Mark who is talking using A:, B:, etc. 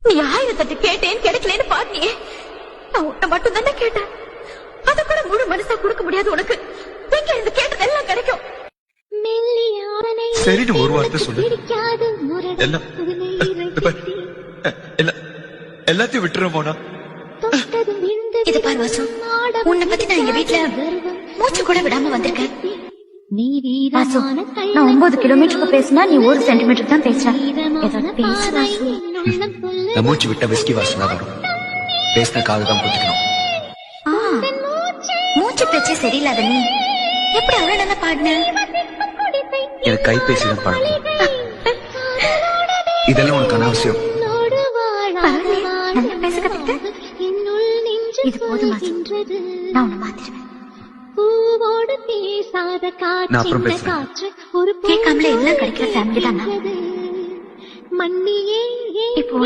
A: நீ 1000 கேட்டேன் கிடைக்கலன்னு பாட்டியே. நான் உன்னை மட்டும் தானே கேட்டேன். அத கூட முழு மனசா கொடுக்க முடியாது உனக்கு. எங்க இருந்து கேட்டதெல்லாம் கிடைக்கும்.
B: சரின்னு ஒரு வார்த்தை சொல்லு. எல்லாத்தையும் விட்டுற போனா.
A: இது பாரு வாசு, உன்னை பத்தி நான் எங்க வீட்டுல மூச்சு கூட விடாம வந்திருக்கேன். வாசு, நான் 9 கிலோமீட்டருக்கு பேசினா நீ 1 சென்டிமீட்டர் தான் பேசுற. ஏதாவது பேசு வாசு.
B: நான் மூச்சு விட்டா விஸ்கி வாசனை வரும். பேசின காது தான் போட்டுக்கணும்.
A: மூச்சு பேச்சே சரியில்லாத நீ எப்படி அவ்வளவு நல்லா பாடின?
B: எனக்கு கைபேசி தான் பழக்கம். இதெல்லாம் உனக்கு அனாவசியம்.
A: நல்லா பேச கத்துக்கிட்ட. இது போதும் வாசு, நான் உன்னை மாத்திருவேன்.
B: நான் அப்புறம் பேசுறேன்.
A: கேட்காமல எல்லாம் கிடைக்கிற ஃபேமிலி தான். இப்போ